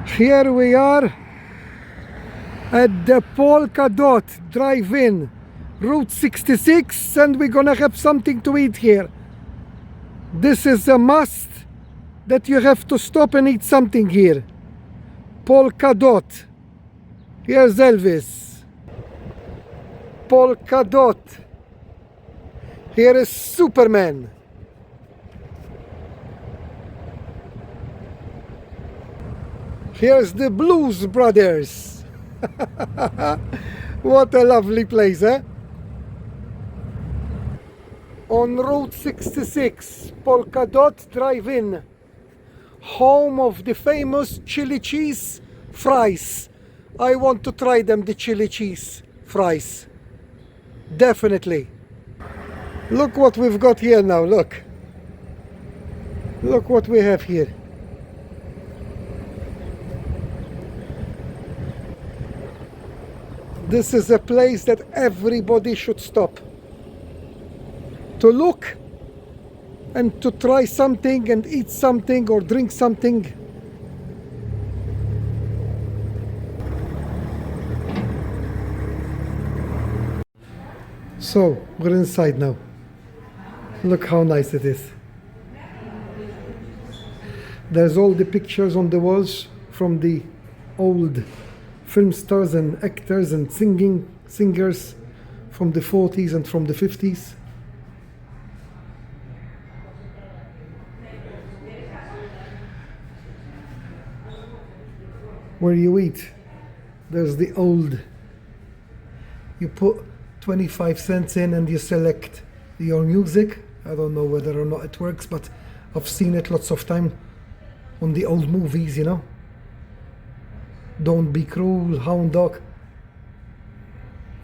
Here we are at the Polk Drive-In, Route 66, and we're gonna have something to eat here. This is a must that you have to stop and eat something here. Polka Dot. Here's Elvis. Polka Dot. Here is Superman. Here's the Blues Brothers. What a lovely place, eh? On Route 66, Polka Dot Drive-In, home of the famous chili cheese fries. I want to try them, the chili cheese fries. Definitely. Look what we've got here now, look. Look what we have here. This is a place that everybody should stop to look and to try something and eat something or drink something. So we're inside now. Look how nice it is. There's all the pictures on the walls from the old film stars and actors and singers from the 40s and from the 50s. Where you eat, there's the old, you put 25 cents in and you select your music. I don't know whether or not it works, but I've seen it lots of time on the old movies, you know. Don't Be Cruel, Hound Dog,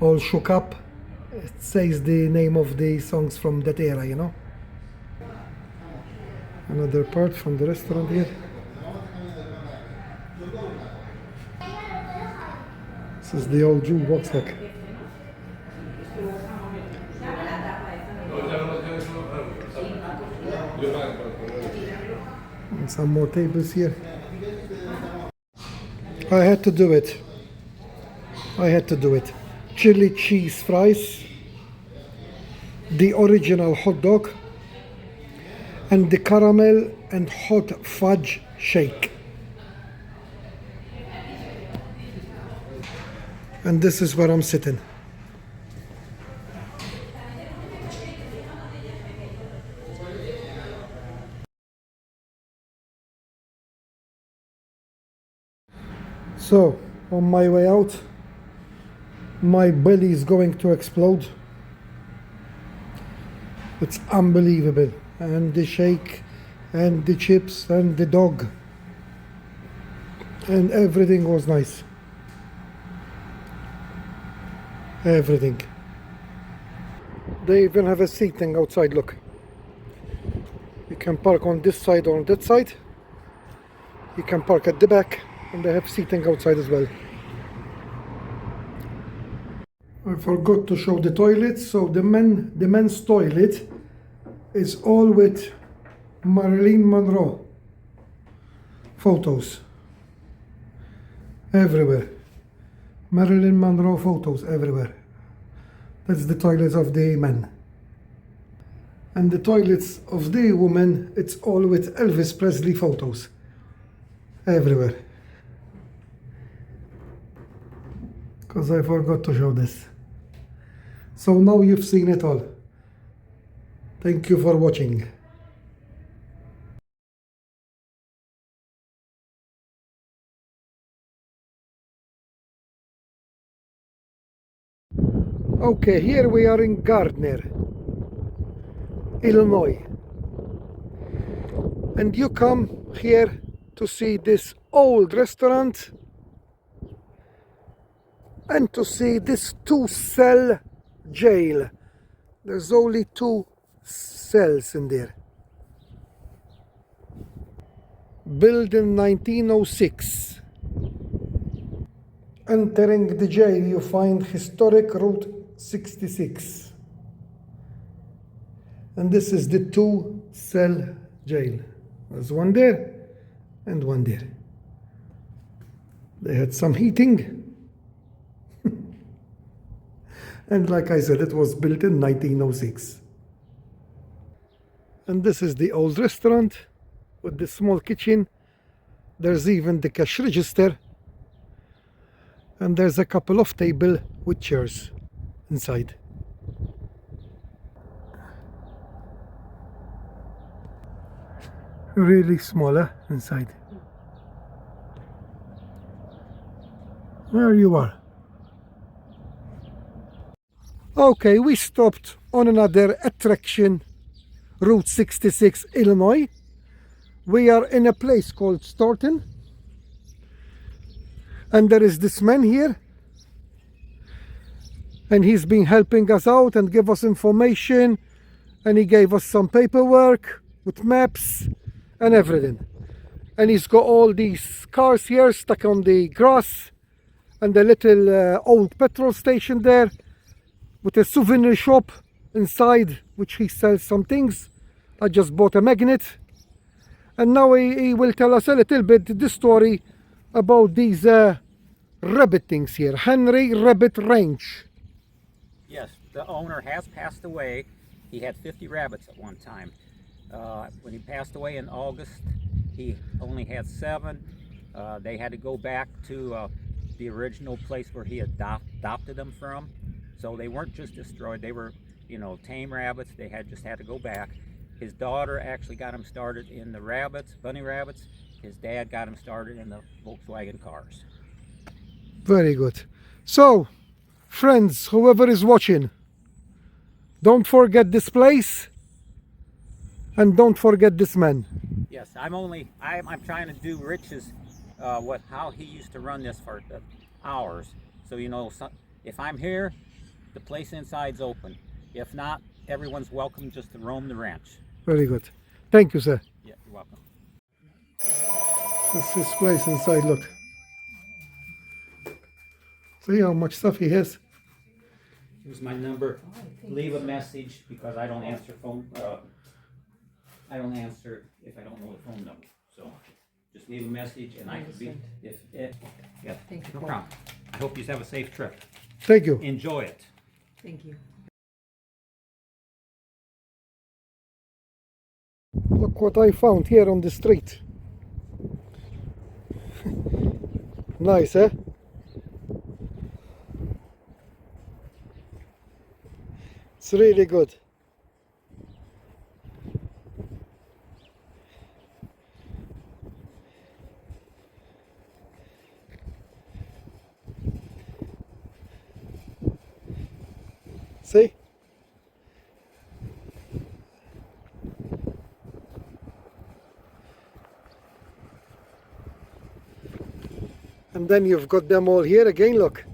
All Shook Up. It says the name of the songs from that era, you know. Another part from the restaurant here. This is the old jukebox, look. And some more tables here. I had to do it. I had to do it. Chili cheese fries, the original hot dog, and the caramel and hot fudge shake. And this is where I'm sitting. So, on my way out, my belly is going to explode. It's unbelievable. And the shake, and the chips, and the dog. And everything was nice. Everything. They even have a seating outside, look. You can park on this side or on that side. You can park at the back. And they have seating outside as well. I forgot to show the toilets. So the men's toilet is all with Marilyn Monroe photos everywhere. Marilyn Monroe photos everywhere. That's the toilets of the men. And the toilets of the women, it's all with Elvis Presley photos everywhere. Because I forgot to show this. So now you've seen it all. Thank you for watching. Okay, here we are in Gardner, Illinois. And you come here to see this old restaurant and to see this 2-cell jail. There's only 2 cells in there. Built in 1906. Entering the jail, you find historic Route 66. And this is the 2-cell jail. There's one there and one there. They had some heating. And like I said, it was built in 1906. And this is the old restaurant with the small kitchen. There's even the cash register. And there's a couple of tables with chairs inside. Really small inside. There you are. Okay, we stopped on another attraction, Route 66, Illinois. We are in a place called Staunton. And there is this man here. And he's been helping us out and give us information. And he gave us some paperwork with maps and everything. And he's got all these cars here stuck on the grass. And a little old petrol station there with a souvenir shop inside, which he sells some things. I just bought a magnet. And now he will tell us a little bit the story about these rabbit things here. Henry Rabbit Ranch. Yes, the owner has passed away. He had 50 rabbits at one time. When he passed away in August, he only had 7. They had to go back to the original place where he adopted them from. So they weren't just destroyed. They were, you know, tame rabbits. They just had to go back. His daughter actually got him started in the rabbits, bunny rabbits. His dad got him started in the Volkswagen cars. Very good. So, friends, whoever is watching, don't forget this place and don't forget this man. Yes, I'm trying to do Rich's how he used to run this for hours. So, you know, if I'm here, the place inside's open. If not, everyone's welcome just to roam the ranch. Very good. Thank you, sir. Yeah, you're welcome. This is his place inside, look. See how much stuff he has? Here's my number. Leave a message because I don't answer phone. I don't answer if I don't know the phone number. So just leave a message and I can be yeah. Thank you, No Paul. problem. I hope you have a safe trip. Thank you. Enjoy it. Thank you. Look what I found here on the street. Nice, eh? It's really good. See? And then you've got them all here again, look.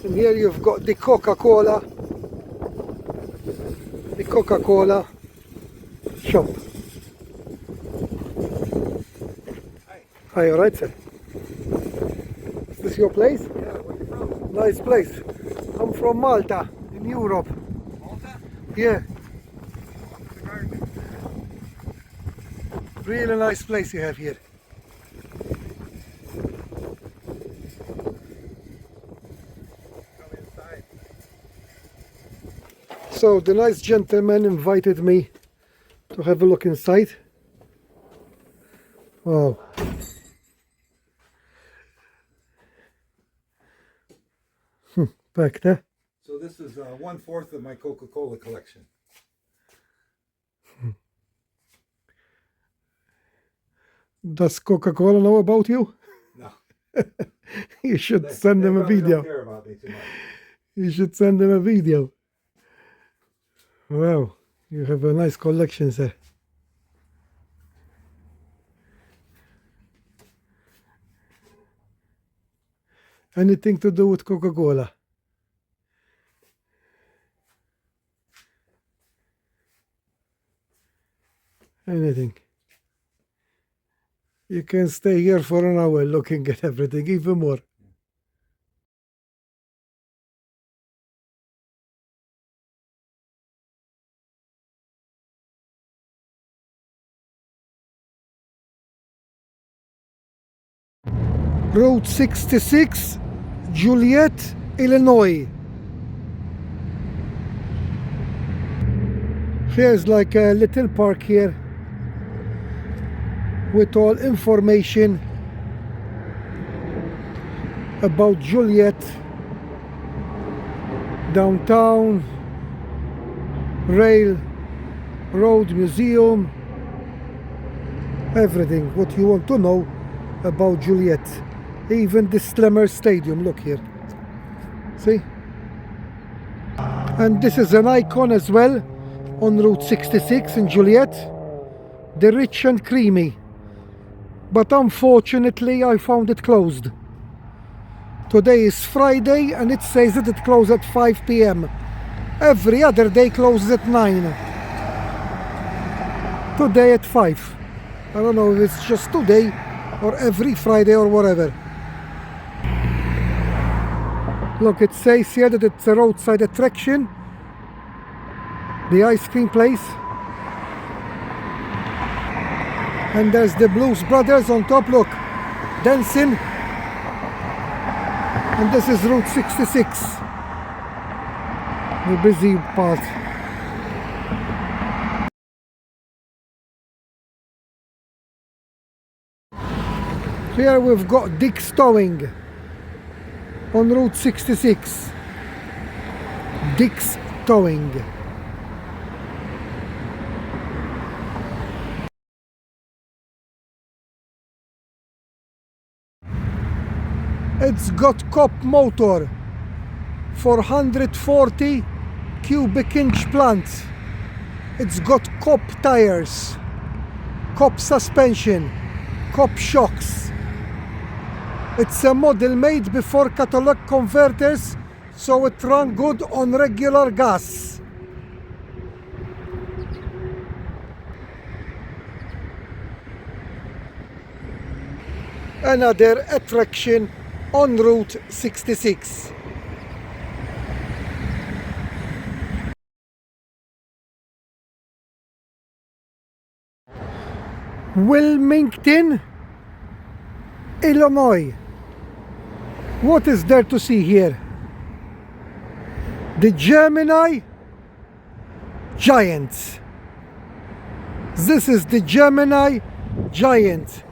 And here you've got the COCA COLA. The COCA COLA shop. Hi, alright, sir. Is this your place? Yeah, where you from? Nice place. I'm from Malta, in Europe. Malta? Yeah, The garden. really nice place you have here. Come inside. So the nice gentleman invited me to have a look inside. Wow. Back there. So this is 1/4 of my Coca Cola collection. Does Coca-Cola know about you? No. You should send them a probably video. Don't care about me too much. You should send them a video. Wow, you have a nice collection, sir. Anything to do with Coca-Cola? Anything. You can stay here for an hour looking at everything, even more. Route 66, Joliet, Illinois. Here's like a little park here with all information about Joliet, downtown, railroad museum, everything what you want to know about Joliet. Even the Slammer Stadium, look here, see? And this is an icon as well on Route 66 in Joliet, the Rich and Creamy, but unfortunately I found it closed. Today is Friday and it says that it closes at 5 p.m. Every other day closes at 9. Today at 5. I don't know if it's just today or every Friday or whatever. Look, it says here that it's a roadside attraction, the ice cream place. And there's the Blues Brothers on top, look, dancing. And this is Route 66, the busy part. Here we've got Dick's Towing on Route 66. Dick's Towing. It's got COP motor, 440 cubic inch plant. It's got COP tires, COP suspension, COP shocks. It's a model made before catalytic converters, so it runs good on regular gas. Another attraction on Route 66. Wilmington, Illinois. What is there to see here? The Gemini Giant. This is the Gemini Giant.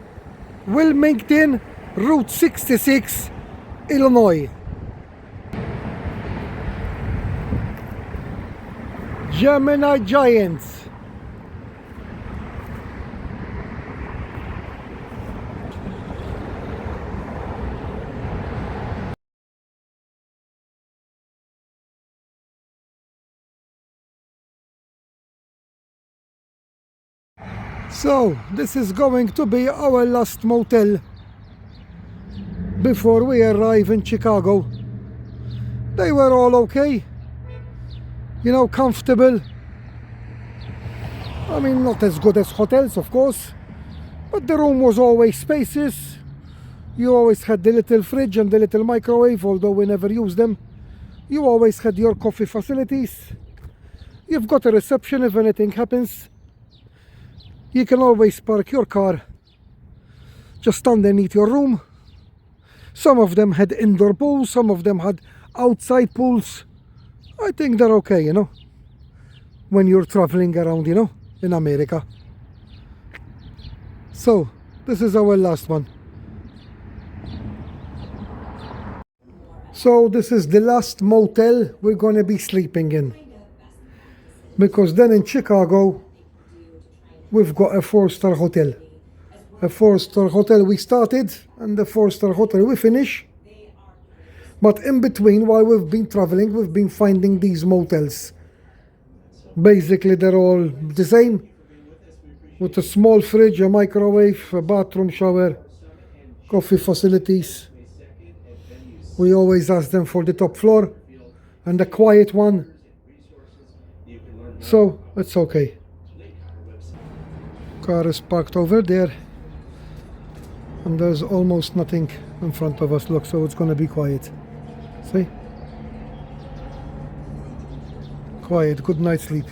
Wilmington, Route 66, Illinois. Gemini Giant. So, this is going to be our last motel before we arrive in Chicago. They were all okay, you know, comfortable. I mean, not as good as hotels, of course, but the room was always spacious. You always had the little fridge and the little microwave, although we never used them. You always had your coffee facilities. You've got a reception if anything happens. You can always park your car just underneath your room. Some of them had indoor pools, some of them had outside pools. I think they're okay, you know, when you're traveling around, you know, in America. So, this is our last one. So, this is the last motel we're gonna be sleeping in. Because then in Chicago, we've got a 4-star hotel. A 4-star hotel we started and the 4-star hotel we finish. But in between, while we've been traveling, we've been finding these motels. Basically, they're all the same, with a small fridge, a microwave, a bathroom, shower, coffee facilities. We always ask them for the top floor and a quiet one. So, it's okay. Car is parked over there and there's almost nothing in front of us, look, so it's gonna be quiet. See? Quiet, good night's sleep.